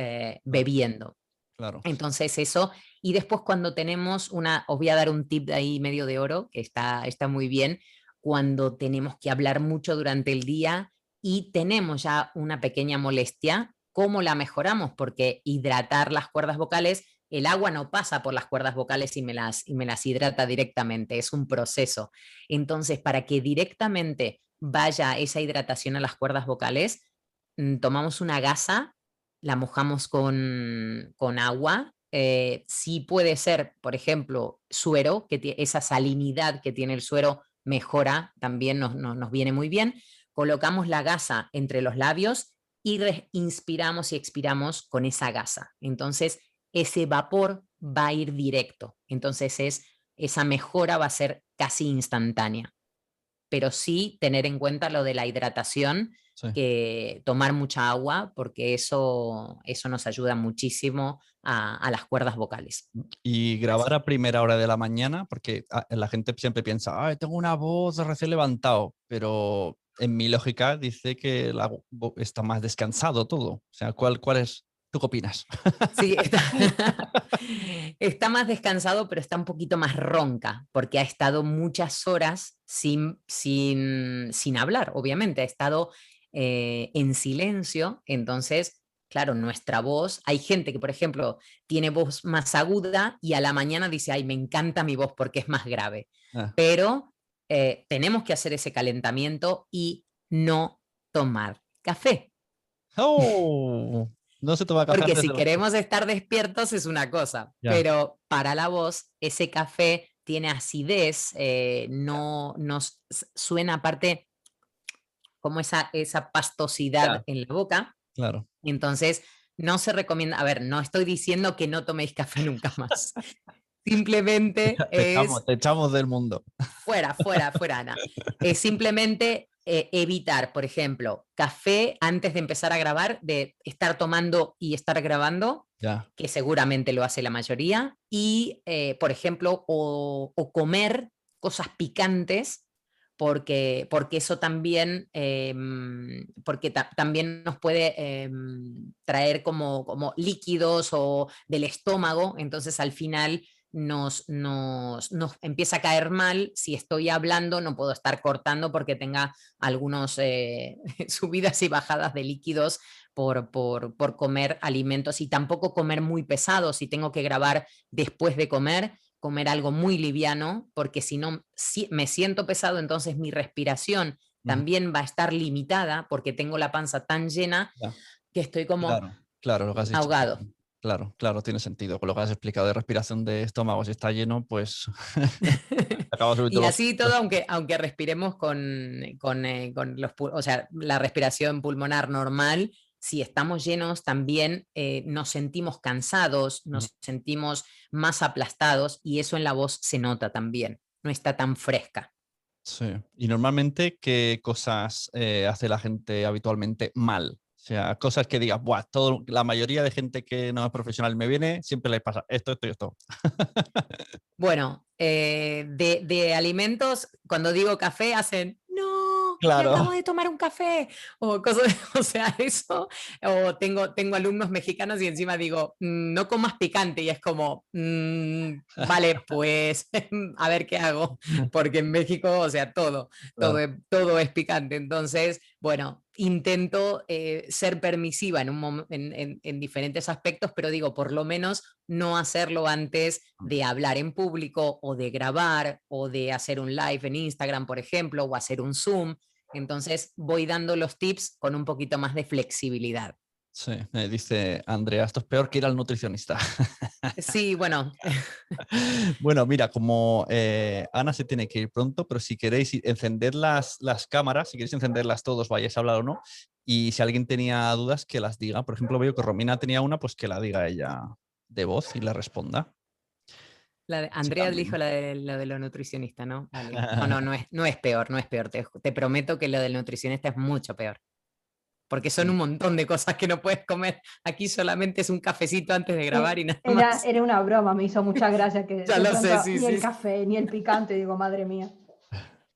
bebiendo. Claro. Entonces eso, y después cuando tenemos os voy a dar un tip de ahí medio de oro, que está muy bien, cuando tenemos que hablar mucho durante el día y tenemos ya una pequeña molestia, ¿cómo la mejoramos? Porque hidratar las cuerdas vocales, el agua no pasa por las cuerdas vocales y me las hidrata directamente, es un proceso. Entonces, para que directamente vaya esa hidratación a las cuerdas vocales, tomamos una gasa, la mojamos con agua. Sí puede ser, por ejemplo, suero, que esa salinidad que tiene el suero mejora, también nos viene muy bien. Colocamos la gasa entre los labios y inspiramos y expiramos con esa gasa. Entonces, ese vapor va a ir directo. Entonces, esa mejora va a ser casi instantánea. Pero sí tener en cuenta lo de la hidratación, Sí. que tomar mucha agua, porque eso nos ayuda muchísimo a las cuerdas vocales. Y grabar a primera hora de la mañana, porque la gente siempre piensa, ay, tengo una voz de recién levantado, pero en mi lógica dice que está más descansado todo. O sea, ¿cuál es? ¿Tú qué opinas? Sí, está más descansado, pero está un poquito más ronca, porque ha estado muchas horas sin hablar, obviamente, ha estado en silencio, entonces, claro, nuestra voz, hay gente que, por ejemplo, tiene voz más aguda y a la mañana dice, ay, me encanta mi voz porque es más grave, Ah. pero tenemos que hacer ese calentamiento y no tomar café. ¡Oh! No se toma café Porque antes si de las... queremos estar despiertos es una cosa, Ya. pero para la voz ese café tiene acidez, no nos suena aparte como esa pastosidad Ya, en la boca. claro. Entonces, no se recomienda, a ver, no estoy diciendo que no toméis café nunca más. Simplemente es Te echamos del mundo. fuera, fuera, fuera, Ana. Es simplemente evitar, por ejemplo, café antes de empezar a grabar, de estar tomando y estar grabando, Ya. que seguramente lo hace la mayoría, y, por ejemplo, o comer cosas picantes, porque eso también, porque también nos puede traer como líquidos o del estómago, entonces al final nos empieza a caer mal. Si estoy hablando, no puedo estar cortando porque tenga algunos subidas y bajadas de líquidos por comer alimentos y tampoco comer muy pesado. Si tengo que grabar después de comer algo muy liviano, porque si no me siento pesado, entonces mi respiración Ujú. también va a estar limitada porque tengo la panza tan llena Ya. que estoy como Claro, claro, lo que has dicho. ahogado. Claro, claro, tiene sentido. Con lo que has explicado de respiración de estómago, si está lleno, pues acaba subiendo Y así todo, aunque respiremos con o sea, la respiración pulmonar normal, si estamos llenos también nos sentimos cansados, Ujú. nos sentimos más aplastados y eso en la voz se nota también, no está tan fresca. Sí. Y normalmente, ¿qué cosas hace la gente habitualmente mal? O sea, cosas que digas, buah, la mayoría de gente que no es profesional me viene, siempre les pasa esto, esto y esto. Bueno, de alimentos, cuando digo café, hacen, no, que acabo Claro. de tomar un café, o cosas, o sea, eso, o tengo alumnos mexicanos y encima digo, no comas picante, y es como, vale, pues, a ver qué hago, porque en México, o sea, Claro. todo es picante, entonces, bueno, intento ser permisiva en diferentes aspectos, pero digo, por lo menos no hacerlo antes de hablar en público o de grabar o de hacer un live en Instagram, por ejemplo, o hacer un Zoom. Entonces voy dando los tips con un poquito más de flexibilidad. Sí, me dice Andrea, esto es peor que ir al nutricionista. Sí, bueno, Bueno, mira, como Ana se tiene que ir pronto, pero si queréis encender las cámaras, si queréis encenderlas todos, vayáis a hablar o no, y si alguien tenía dudas, que las diga. Por ejemplo, veo que Romina tenía una, pues que la diga ella de voz y la responda. Sí, Andrea dijo también. lo de lo nutricionista, ¿no? Vale. No, no, no es peor, no es peor. Te prometo que lo del nutricionista es mucho peor. Porque son un montón de cosas que no puedes comer. Aquí solamente es un cafecito antes de grabar y nada más. Era una broma, me hizo mucha gracia que Ya de lo sé, pronto sí, ni el sí. café, ni el picante, digo, madre mía.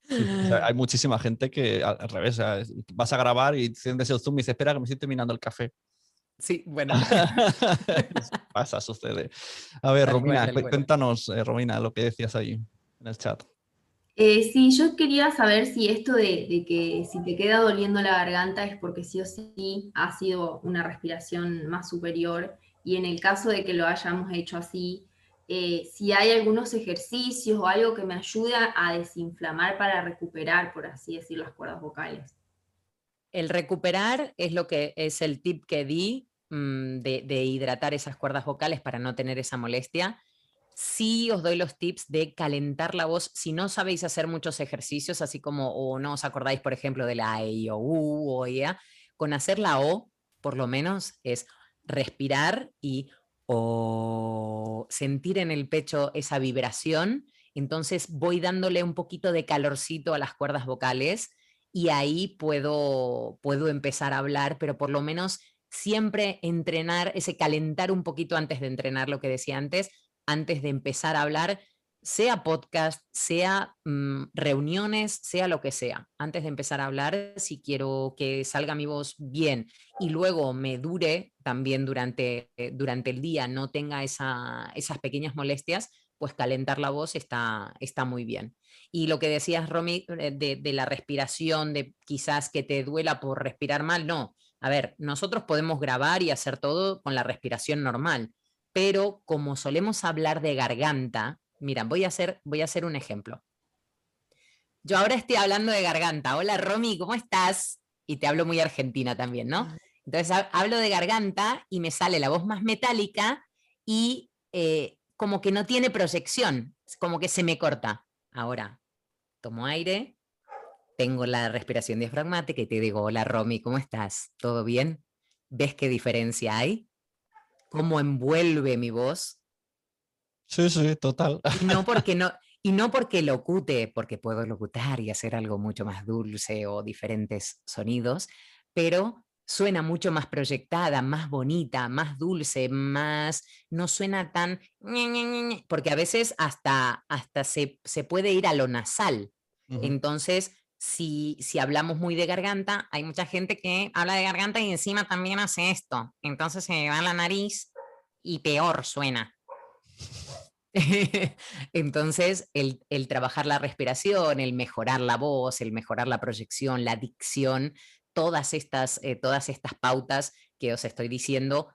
Sí, o sea, hay muchísima gente que al revés, o sea, vas a grabar y enciendes el Zoom y dices, espera que me estoy terminando el café. Sí, bueno. Pasa, sucede. A ver, Tal cual, Romina, tal cual. cuéntanos, Romina, lo que decías ahí en el chat. Sí, yo quería saber si esto de que si te queda doliendo la garganta es porque sí o sí ha sido una respiración más superior y en el caso de que lo hayamos hecho así, si hay algunos ejercicios o algo que me ayuda a desinflamar para recuperar, por así decir, las cuerdas vocales. El recuperar es lo que es el tip que di de hidratar esas cuerdas vocales para no tener esa molestia. Sí os doy los tips de calentar la voz si no sabéis hacer muchos ejercicios, así como o no os acordáis, por ejemplo, de la E, I, O, U o IA, con hacer la O, por lo menos, es respirar y o sentir en el pecho esa vibración. Entonces voy dándole un poquito de calorcito a las cuerdas vocales y ahí puedo empezar a hablar, pero por lo menos siempre entrenar, ese calentar un poquito antes de entrenar, lo que decía antes de empezar a hablar, sea podcast, sea reuniones, sea lo que sea. Antes de empezar a hablar, si quiero que salga mi voz bien y luego me dure también durante el día, no tenga esas pequeñas molestias, pues calentar la voz está muy bien. Y lo que decías, Romy, de la respiración, de quizás que te duela por respirar mal, no. A ver, nosotros podemos grabar y hacer todo con la respiración normal, pero como solemos hablar de garganta, mira, voy a hacer un ejemplo. Yo ahora estoy hablando de garganta. Hola, Romy, ¿cómo estás? Y te hablo muy argentina también, ¿no? Entonces hablo de garganta y me sale la voz más metálica y como que no tiene proyección, como que se me corta. Ahora, tomo aire, tengo la respiración diafragmática y te digo, hola Romy, ¿cómo estás? ¿Todo bien? ¿Ves qué diferencia hay? ¿Cómo envuelve mi voz? Sí, sí, total. Y no porque no, y no porque locute, porque puedo locutar y hacer algo mucho más dulce o diferentes sonidos, pero suena mucho más proyectada, más bonita, más dulce, más, no suena tan, porque a veces hasta se puede ir a lo nasal. Ujú. Entonces, si hablamos muy de garganta, hay mucha gente que habla de garganta y encima también hace esto. Entonces se va a la nariz y peor suena. Entonces, el trabajar la respiración, el mejorar la voz, el mejorar la proyección, la dicción, todas estas pautas que os estoy diciendo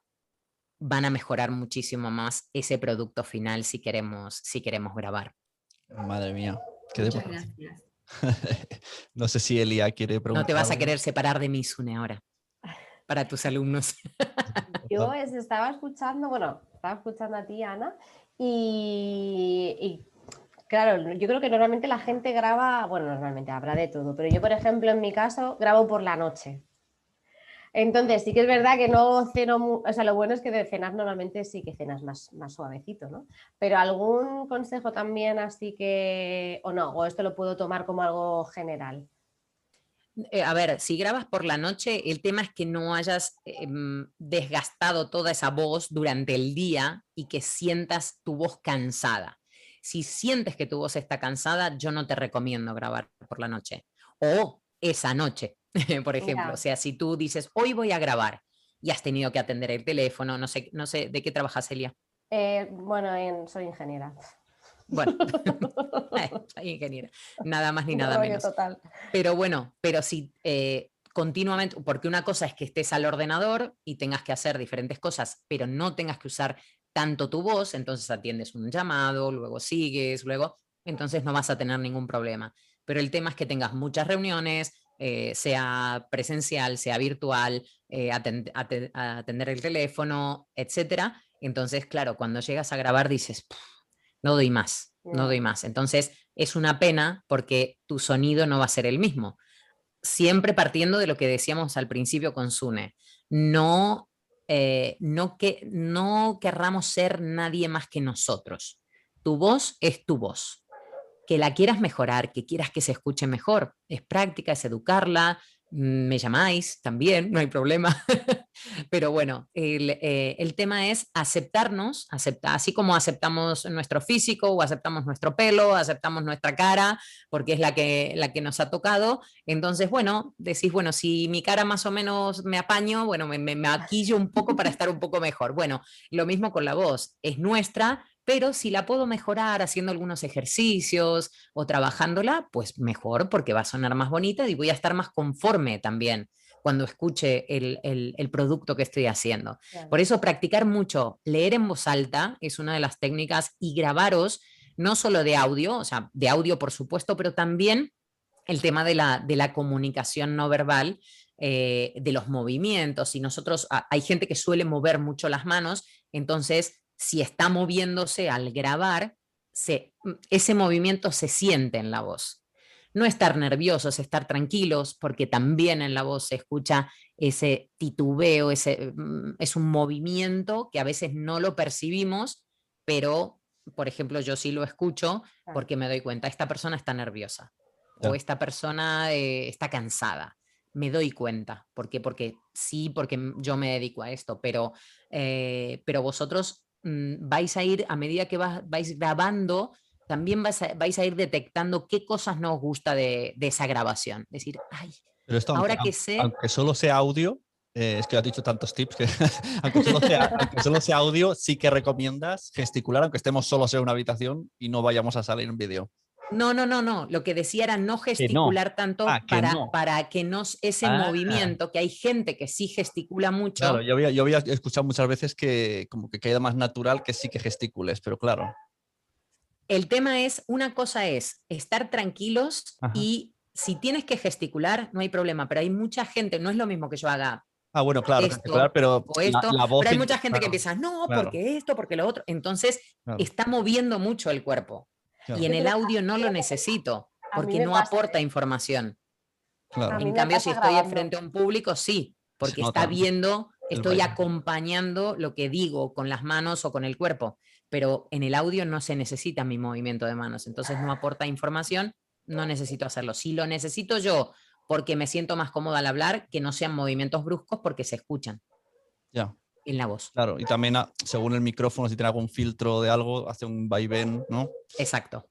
van a mejorar muchísimo más ese producto final si queremos grabar. Madre mía, qué Muchas deporte. gracias. No sé si Elia quiere No te preguntar vas a algo. querer separar de mí, Sune, ahora, para tus alumnos. Yo estaba escuchando, bueno, estaba escuchando a ti, Ana, y claro, yo creo que normalmente la gente graba, bueno, normalmente habrá de todo, pero yo, por ejemplo, en mi caso, grabo por la noche. Entonces, sí que es verdad que no ceno, o sea, lo bueno es que de cenar normalmente sí que cenas más suavecito, ¿no? Pero algún consejo también así que, o no, o esto lo puedo tomar como algo general. A ver, si grabas por la noche, el tema es que no hayas desgastado toda esa voz durante el día y que sientas tu voz cansada. Si sientes que tu voz está cansada, yo no te recomiendo grabar por la noche. O esa noche, por ejemplo. O Ya. sea, si tú dices, hoy voy a grabar y has tenido que atender el teléfono, no sé de qué trabajas, Elia. Bueno, soy ingeniera. Bueno, soy ingeniera, nada más ni Un nada rollo menos. total. Pero bueno, pero si continuamente, porque una cosa es que estés al ordenador y tengas que hacer diferentes cosas, pero no tengas que usar tanto tu voz, entonces atiendes un llamado, luego sigues, luego, entonces no vas a tener ningún problema. Pero el tema es que tengas muchas reuniones, sea presencial, sea virtual, a atender el teléfono, etcétera. Entonces, claro, cuando llegas a grabar dices, "Puf, no doy más, no doy más". Entonces, es una pena porque tu sonido no va a ser el mismo. Siempre partiendo de lo que decíamos al principio con Sune. No, no querramos ser nadie más que nosotros. Tu voz es tu voz. Que la quieras mejorar, que quieras que se escuche mejor, es práctica, es educarla, me llamáis también, no hay problema. Pero bueno, el tema es aceptarnos, así como aceptamos nuestro físico o aceptamos nuestro pelo, aceptamos nuestra cara, porque es la que nos ha tocado. Entonces, bueno, decís, bueno, si mi cara más o menos me apaño, bueno, me maquillo un poco para estar un poco mejor. Bueno, lo mismo con la voz, es nuestra, pero si la puedo mejorar haciendo algunos ejercicios o trabajándola, pues mejor, porque va a sonar más bonita y voy a estar más conforme también cuando escuche el producto que estoy haciendo. Claro. Por eso practicar mucho, leer en voz alta es una de las técnicas, y grabaros no solo de audio, o sea, de audio por supuesto, pero también el tema de la comunicación no verbal, de los movimientos. Y nosotros, hay gente que suele mover mucho las manos, entonces si está moviéndose al grabar, ese movimiento se siente en la voz. No estar nerviosos, estar tranquilos, porque también en la voz se escucha ese titubeo, es un movimiento que a veces no lo percibimos, pero, por ejemplo, yo sí lo escucho porque me doy cuenta, esta persona está nerviosa o esta persona está cansada. Me doy cuenta. ¿Por qué? Porque sí, porque yo me dedico a esto, pero vosotros vais a ir, a medida que vais grabando, también vais a ir detectando qué cosas no os gusta de esa grabación. Es decir, ay, Pero esto, ahora que sé... aunque solo sea audio, es que has dicho tantos tips que aunque solo sea audio, sí que recomiendas gesticular, aunque estemos solos en una habitación y no vayamos a salir en vídeo. No. Lo que decía era no gesticular tanto para que no ese movimiento, que hay gente que sí gesticula mucho. Claro, yo había escuchado muchas veces que como que queda más natural que sí que gesticules, pero claro. El tema es, una cosa es estar tranquilos. Ajá. Y si tienes que gesticular, no hay problema, pero hay mucha gente, no es lo mismo que yo haga. Bueno, claro, gesticular, pero la voz, pero hay mucha gente que empieza, no, claro, porque esto, porque lo otro. Entonces, está moviendo mucho el cuerpo. Claro. Y en el audio no lo necesito, porque no aporta información. Claro. En cambio, si estoy frente a un público, sí, porque está viendo, estoy acompañando lo que digo con las manos o con el cuerpo. Pero en el audio no se necesita mi movimiento de manos, entonces no aporta información, no necesito hacerlo. Si lo necesito yo porque me siento más cómoda al hablar, que no sean movimientos bruscos porque se escuchan. Ya. En la voz. Claro, y también según el micrófono, si tiene algún filtro de algo, hace un vaivén, ¿no? Exacto.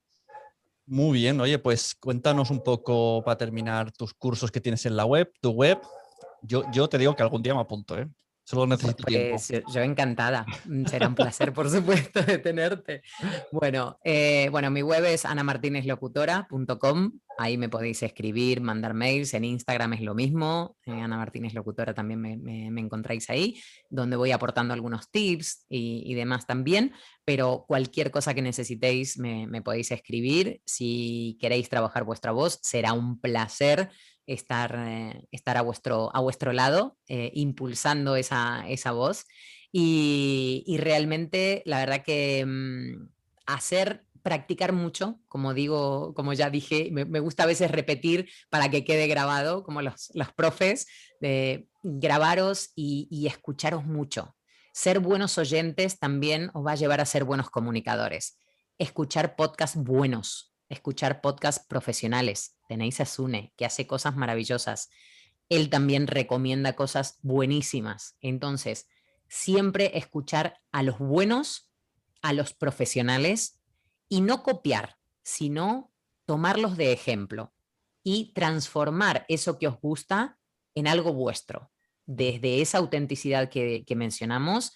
Muy bien, oye, pues cuéntanos un poco para terminar tus cursos que tienes en la web, tu web. Yo te digo que algún día me apunto, ¿eh? Solo necesito tiempo. Yo encantada. Será un placer, por supuesto, de tenerte. Bueno, mi web es anamartinezlocutora.com. Ahí me podéis escribir, mandar mails. En Instagram es lo mismo. Ana Martínez Locutora también me encontráis ahí, donde voy aportando algunos tips y demás también. Pero cualquier cosa que necesitéis me podéis escribir. Si queréis trabajar vuestra voz, será un placer estar a vuestro lado, impulsando esa voz. Y realmente, la verdad que practicar mucho, como digo, como ya dije, me gusta a veces repetir para que quede grabado, como los profes, de grabaros y escucharos mucho. Ser buenos oyentes también os va a llevar a ser buenos comunicadores. Escuchar podcasts buenos, escuchar podcasts profesionales. Tenéis a Sune, que hace cosas maravillosas. Él también recomienda cosas buenísimas. Entonces, siempre escuchar a los buenos, a los profesionales, y no copiar, sino tomarlos de ejemplo y transformar eso que os gusta en algo vuestro. Desde esa autenticidad que mencionamos,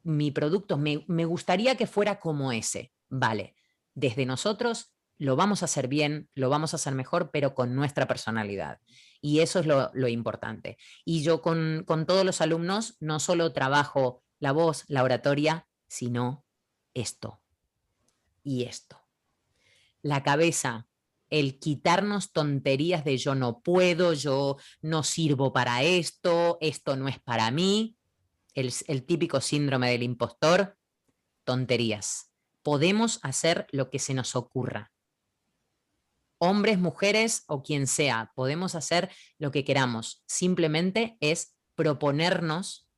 mi producto me gustaría que fuera como ese. Vale, desde nosotros lo vamos a hacer bien, lo vamos a hacer mejor, pero con nuestra personalidad. Y eso es lo importante. Y yo con todos los alumnos no solo trabajo la voz, la oratoria, sino esto y esto. La cabeza el quitarnos tonterías de yo no puedo, yo no sirvo para esto, esto no es para mí, el típico síndrome del impostor, tonterías. Podemos hacer lo que se nos ocurra. Hombres, mujeres o quien sea, podemos hacer lo que queramos. Simplemente es proponernos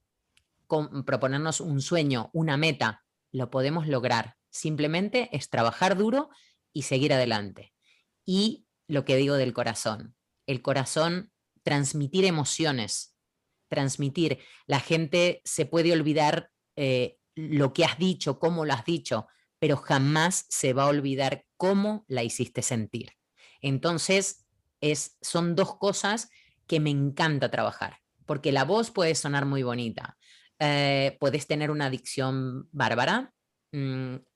un sueño, una meta. Lo podemos lograr. Simplemente es trabajar duro y seguir adelante. Y lo que digo del corazón. El corazón, transmitir emociones. Transmitir. La gente se puede olvidar lo que has dicho, cómo lo has dicho, pero jamás se va a olvidar cómo la hiciste sentir. Entonces, son dos cosas que me encanta trabajar, porque la voz puede sonar muy bonita, puedes tener una dicción bárbara,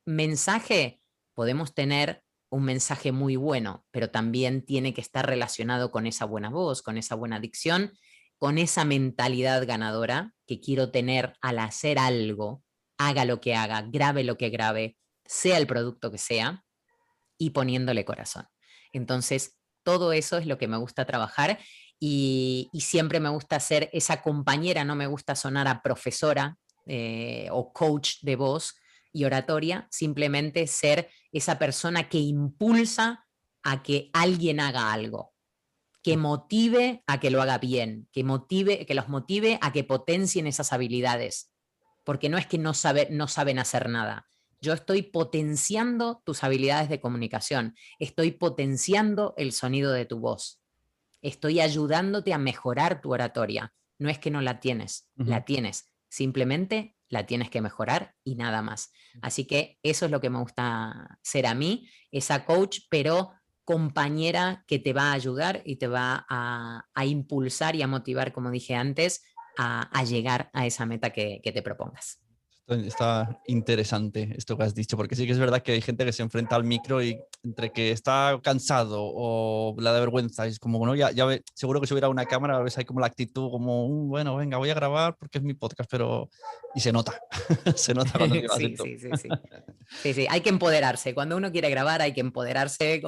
mensaje, podemos tener un mensaje muy bueno, pero también tiene que estar relacionado con esa buena voz, con esa buena dicción, con esa mentalidad ganadora que quiero tener al hacer algo, haga lo que haga, grabe lo que grabe, sea el producto que sea, y poniéndole corazón. Entonces, todo eso es lo que me gusta trabajar y siempre me gusta ser esa compañera, no me gusta sonar a profesora o coach de voz y oratoria, simplemente ser esa persona que impulsa a que alguien haga algo, que motive a que lo haga bien, que los motive a que potencien esas habilidades, porque no es que no saben hacer nada. Yo estoy potenciando tus habilidades de comunicación, estoy potenciando el sonido de tu voz, estoy ayudándote a mejorar tu oratoria. No es que no la tienes, la tienes, simplemente la tienes que mejorar y nada más. Así que eso es lo que me gusta ser a mí, esa coach, pero compañera que te va a ayudar y te va a impulsar y a motivar, como dije antes, a llegar a esa meta que te propongas. Está interesante esto que has dicho, porque sí que es verdad que hay gente que se enfrenta al micro y entre que está cansado o la de vergüenza, es como, ¿no? Ya ve, seguro que si hubiera una cámara, a veces hay como la actitud como, bueno, venga, voy a grabar porque es mi podcast, pero... Y se nota, se nota cuando llevas Sí, esto. sí, hay que empoderarse. Cuando uno quiere grabar hay que empoderarse.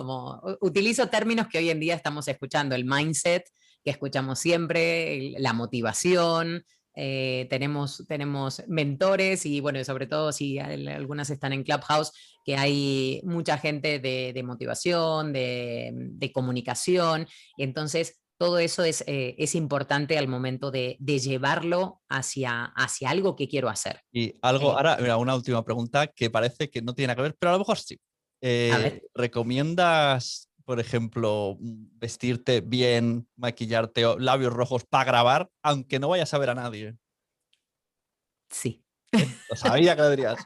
Utilizo términos que hoy en día estamos escuchando, el mindset, que escuchamos siempre, la motivación. Tenemos mentores y bueno, sobre todo si algunas están en Clubhouse, que hay mucha gente de motivación, de comunicación, y entonces todo eso es importante al momento de llevarlo hacia algo que quiero hacer. Y algo, ahora, mira, una última pregunta que parece que no tiene nada que ver, pero a lo mejor sí. A ver. ¿Recomiendas, por ejemplo, vestirte bien, maquillarte o labios rojos para grabar, aunque no vayas a ver a nadie? Sí. Lo sabía que lo dirías.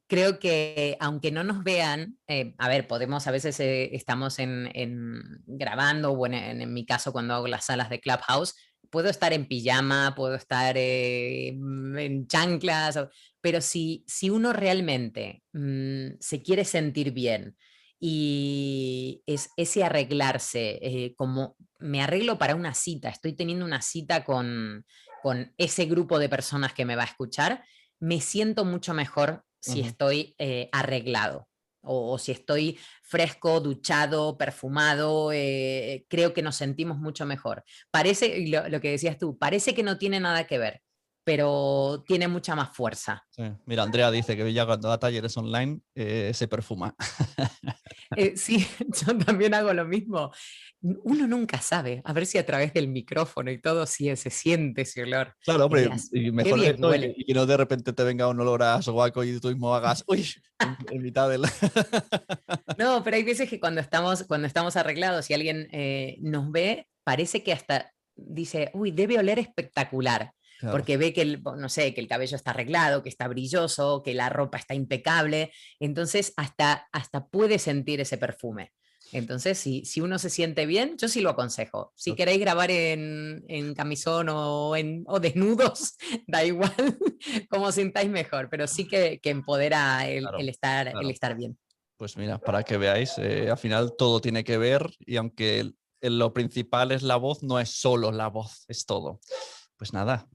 Creo que aunque no nos vean, a ver, podemos a veces estamos grabando, o en mi caso cuando hago las salas de Clubhouse, puedo estar en pijama, puedo estar en chanclas, pero si uno realmente se quiere sentir bien y es ese arreglarse, como me arreglo para una cita, estoy teniendo una cita con ese grupo de personas que me va a escuchar, me siento mucho mejor si estoy arreglado o si estoy fresco, duchado, perfumado, creo que nos sentimos mucho mejor. Parece, lo que decías tú, parece que no tiene nada que ver, pero tiene mucha más fuerza. Sí. Mira, Andrea dice que ya cuando da talleres online se perfuma. Sí, yo también hago lo mismo. Uno nunca sabe, a ver si a través del micrófono y todo se siente ese olor. Claro, hombre, y Qué mejor bien eso huele. y que no de repente te venga un olor a sobaco y tú mismo hagas, uy, en mitad del... No, pero hay veces que cuando estamos arreglados y alguien nos ve, parece que hasta dice, uy, debe oler espectacular. Claro. Porque ve que no sé, que el cabello está arreglado, que está brilloso, que la ropa está impecable. Entonces, hasta puede sentir ese perfume. Entonces, si uno se siente bien, yo sí lo aconsejo. Si queréis grabar en camisón o desnudos, da igual, como sintáis mejor, pero sí que empodera el estar bien. Pues mira, para que veáis, al final todo tiene que ver y aunque lo principal es la voz, no es solo la voz, es todo. Pues nada,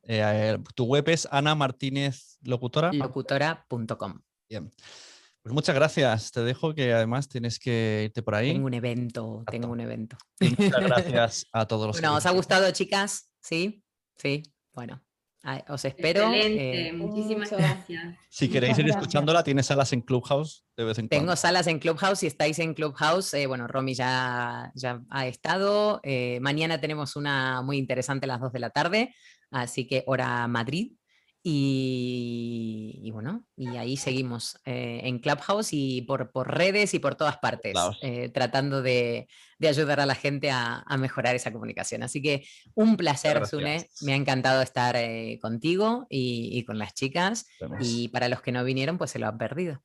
tu web es Ana Martínez Locutora. Locutora.com. Bien. Pues muchas gracias. Te dejo que además tienes que irte por ahí. Tengo un evento, tengo un evento. Y muchas gracias a todos los Bueno, ¿os ha gustado, chicas? ¿Sí? Sí. Bueno, os espero. Excelente, muchísimas Mucho. gracias. Si queréis ir Muchas gracias. escuchándola, tienes salas en Clubhouse de vez en cuando. Tengo salas en Clubhouse. Si estáis en Clubhouse, bueno, Romy ya ha estado. Mañana tenemos una muy interesante a las 2 de la tarde, así que hora Madrid. Y bueno, y ahí seguimos en Clubhouse y por redes y por todas partes, Laos. tratando de ayudar a la gente a mejorar esa comunicación. Así que un placer, Gracias. Sune. Me ha encantado estar contigo y con las chicas. Vemos. Y para los que no vinieron, pues se lo han perdido.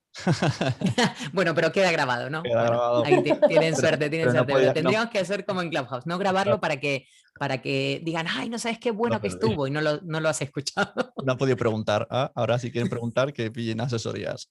Bueno, pero queda grabado, ¿no? Queda Bueno, grabado. ahí tienen suerte, tienen pero no suerte. podía- Pero tendríamos que hacer como en Clubhouse, no grabarlo para que digan, ay, no sabes qué bueno No, que pero- estuvo y no lo has escuchado. No han podido preguntar. Ahora si quieren preguntar, que pillen asesorías.